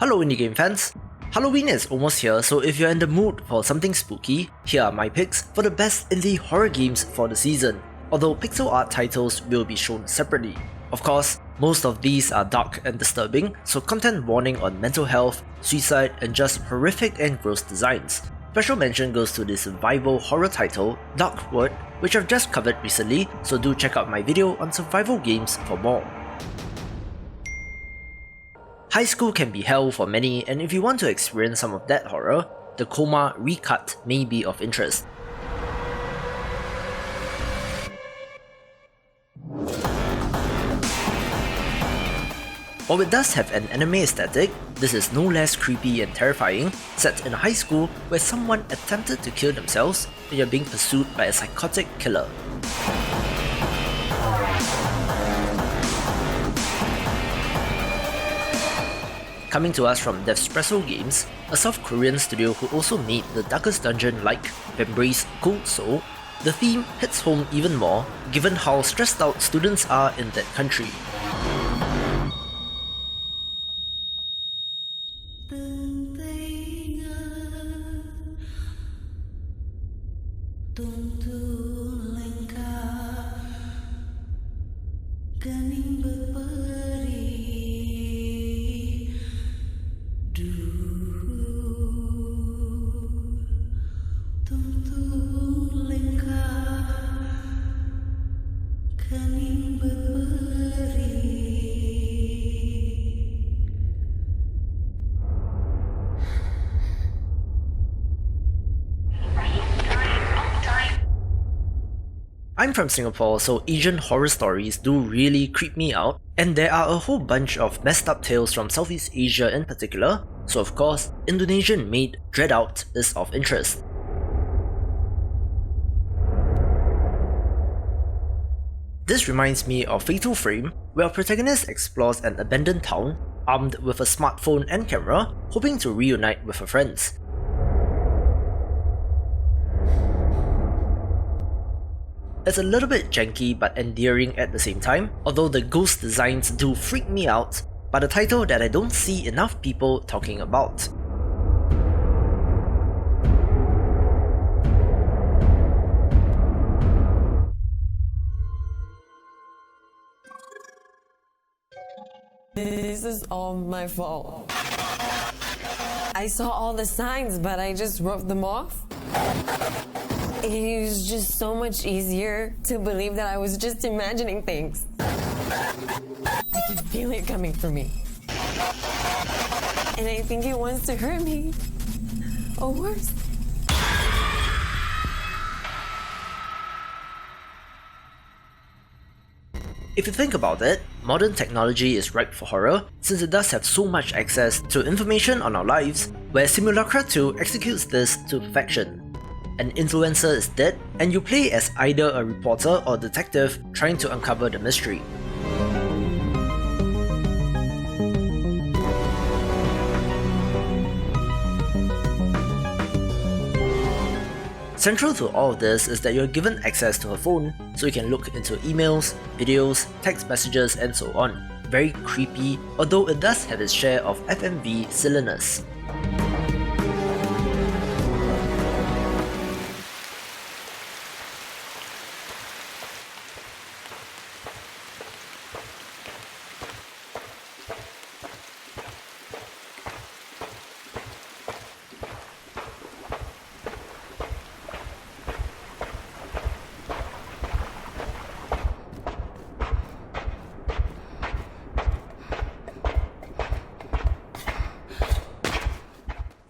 Hello indie game fans! Halloween is almost here, so if you're in the mood for something spooky, here are my picks for the best indie horror games for the season, although pixel art titles will be shown separately. Of course, most of these are dark and disturbing, so content warning on mental health, suicide, and just horrific and gross designs. Special mention goes to the survival horror title, Darkwood, which I've just covered recently, so do check out my video on survival games for more. High school can be hell for many, and if you want to experience some of that horror, the Coma Recut may be of interest. While it does have an anime aesthetic, this is no less creepy and terrifying, set in a high school where someone attempted to kill themselves and you're being pursued by a psychotic killer. Coming to us from Devspresso Games, a South Korean studio who also made the Darkest Dungeon-like Embrace Cold Soul, the theme hits home even more given how stressed out students are in that country. I'm from Singapore, so Asian horror stories do really creep me out, and there are a whole bunch of messed up tales from Southeast Asia in particular, so of course, Indonesian-made DreadOut is of interest. This reminds me of Fatal Frame, where our protagonist explores an abandoned town, armed with a smartphone and camera, hoping to reunite with her friends. It's a little bit janky but endearing at the same time, although the ghost designs do freak me out, but a title that I don't see enough people talking about. This is all my fault. I saw all the signs, but I just wrote them off. It was just so much easier to believe that I was just imagining things. I can feel it coming for me. And I think it wants to hurt me. Or worse. If you think about it, modern technology is ripe for horror since it does have so much access to information on our lives, where SIMULACRA 2 executes this to perfection. An influencer is dead, and you play as either a reporter or detective trying to uncover the mystery. Central to all of this is that you're given access to a phone, so you can look into emails, videos, text messages, and so on. Very creepy, although it does have its share of FMV silliness.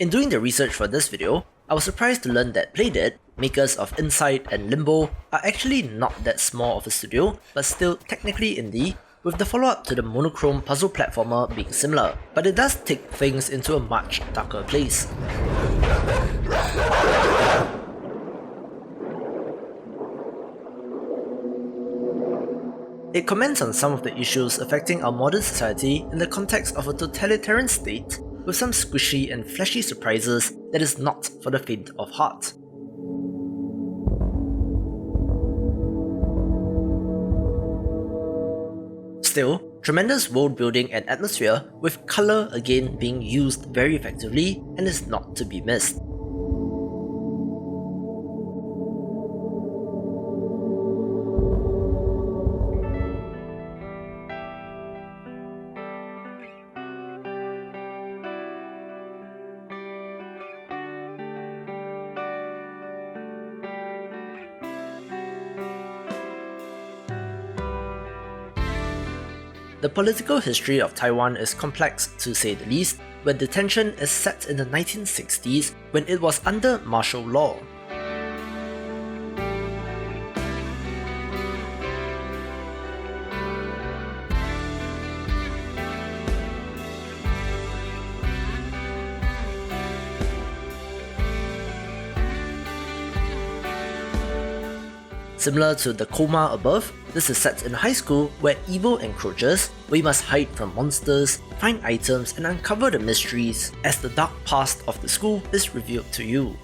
In doing the research for this video, I was surprised to learn that Playdead, makers of Inside and Limbo, are actually not that small of a studio, but still technically indie, with the follow-up to the monochrome puzzle platformer being similar, but it does take things into a much darker place. It comments on some of the issues affecting our modern society in the context of a totalitarian state, with some squishy and fleshy surprises that is not for the faint of heart. Still, Tremendous world building and atmosphere, with colour again being used very effectively and is not to be missed. The political history of Taiwan is complex, to say the least, where Detention is set in the 1960s when it was under martial law. Similar to the Coma above, this is set in high school where evil encroaches, where you must hide from monsters, find items and uncover the mysteries as the dark past of the school is revealed to you.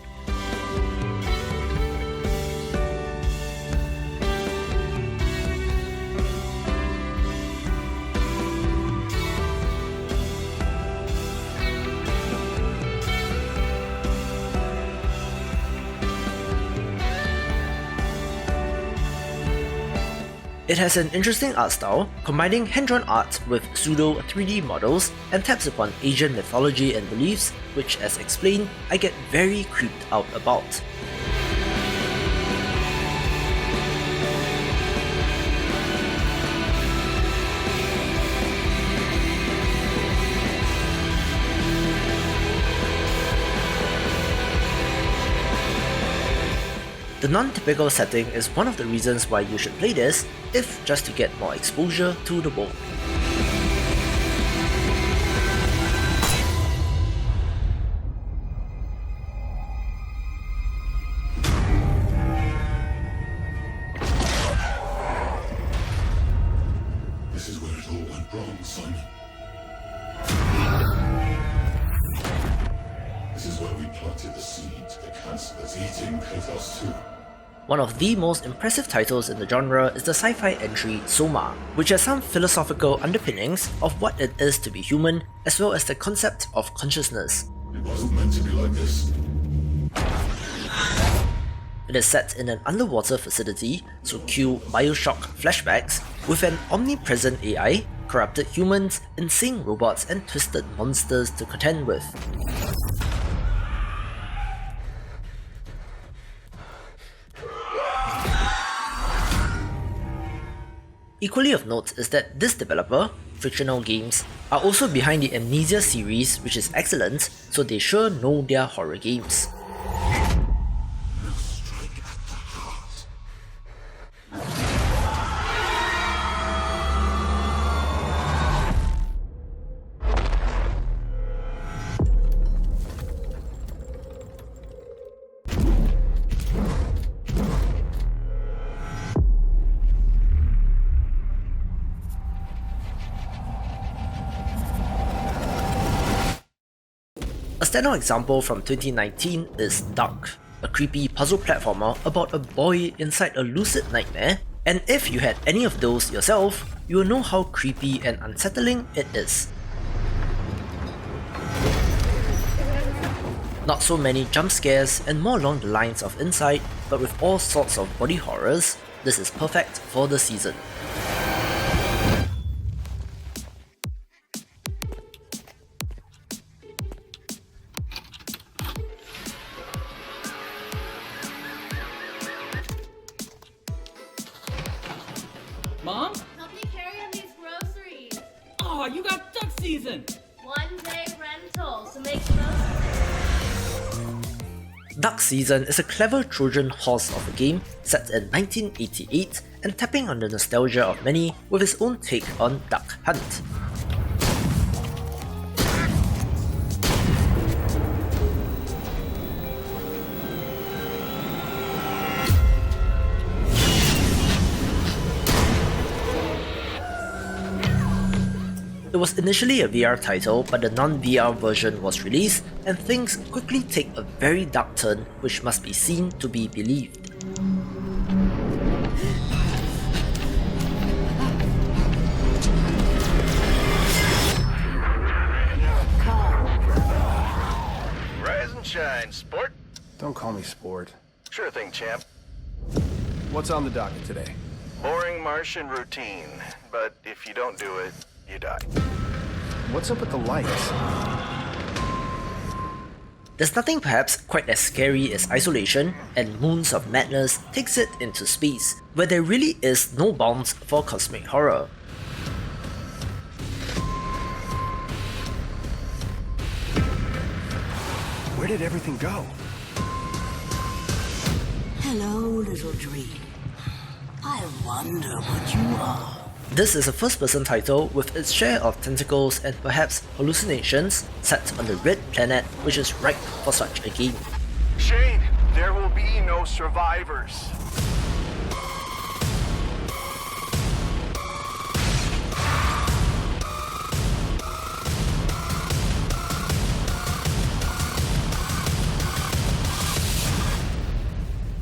It has an interesting art style, combining hand-drawn art with pseudo 3D models and taps upon Asian mythology and beliefs, which, as explained, I get very creeped out about. The non-typical setting is one of the reasons why you should play this, if just to get more exposure to the world. This is where it all went wrong, son. This is where we planted the seed to the cancer that's eating Pathos too. One of the most impressive titles in the genre is the sci-fi entry SOMA, which has some philosophical underpinnings of what it is to be human, as well as the concept of consciousness. It wasn't meant to be like this. It is set in an underwater facility, so cue Bioshock flashbacks, with an omnipresent AI, corrupted humans, insane robots and twisted monsters to contend with. Equally of note is that this developer, Fictional Games, are also behind the Amnesia series, which is excellent, so they sure know their horror games. A standout example from 2019 is DARQ, a creepy puzzle platformer about a boy inside a lucid nightmare, and if you had any of those yourself, you will know how creepy and unsettling it is. Not so many jump scares and more along the lines of Inside, but with all sorts of body horrors, this is perfect for the season. Mom? Help me carry on these groceries. Oh, you got duck season! 1 day rental, so make the most of it. DARQ Season is a clever Trojan horse of a game set in 1988 and tapping on the nostalgia of many with its own take on Duck Hunt. It was initially a VR title, but the non-VR version was released, and things quickly take a very dark turn which must be seen to be believed. sunshine, sport. Don't call me sport. Sure thing, champ. What's on the docket today? Boring Martian routine, but if you don't do it, you die. What's up with the lights? There's nothing perhaps quite as scary as isolation, and Moons of Madness takes it into space, where there really is no bounds for cosmic horror. Where did everything go? Hello, little dream. I wonder what you are. This is a first-person title with its share of tentacles and perhaps hallucinations set on the Red Planet, which is ripe for such a game. Shane, there will be no survivors.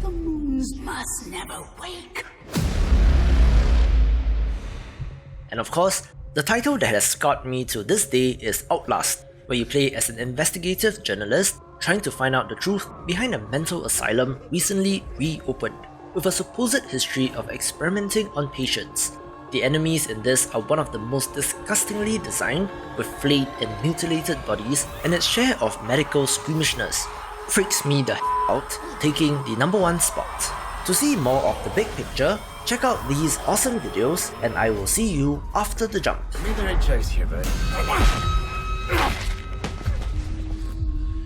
The moons must never wake. And of course, the title that has scarred me to this day is Outlast, where you play as an investigative journalist trying to find out the truth behind a mental asylum recently reopened, with a supposed history of experimenting on patients. The enemies in this are one of the most disgustingly designed, with flayed and mutilated bodies, and its share of medical squeamishness freaks me the out, taking the #1 spot. To see more of the big picture, check out these awesome videos, and I will see you after the jump. Made the right choice here, bud.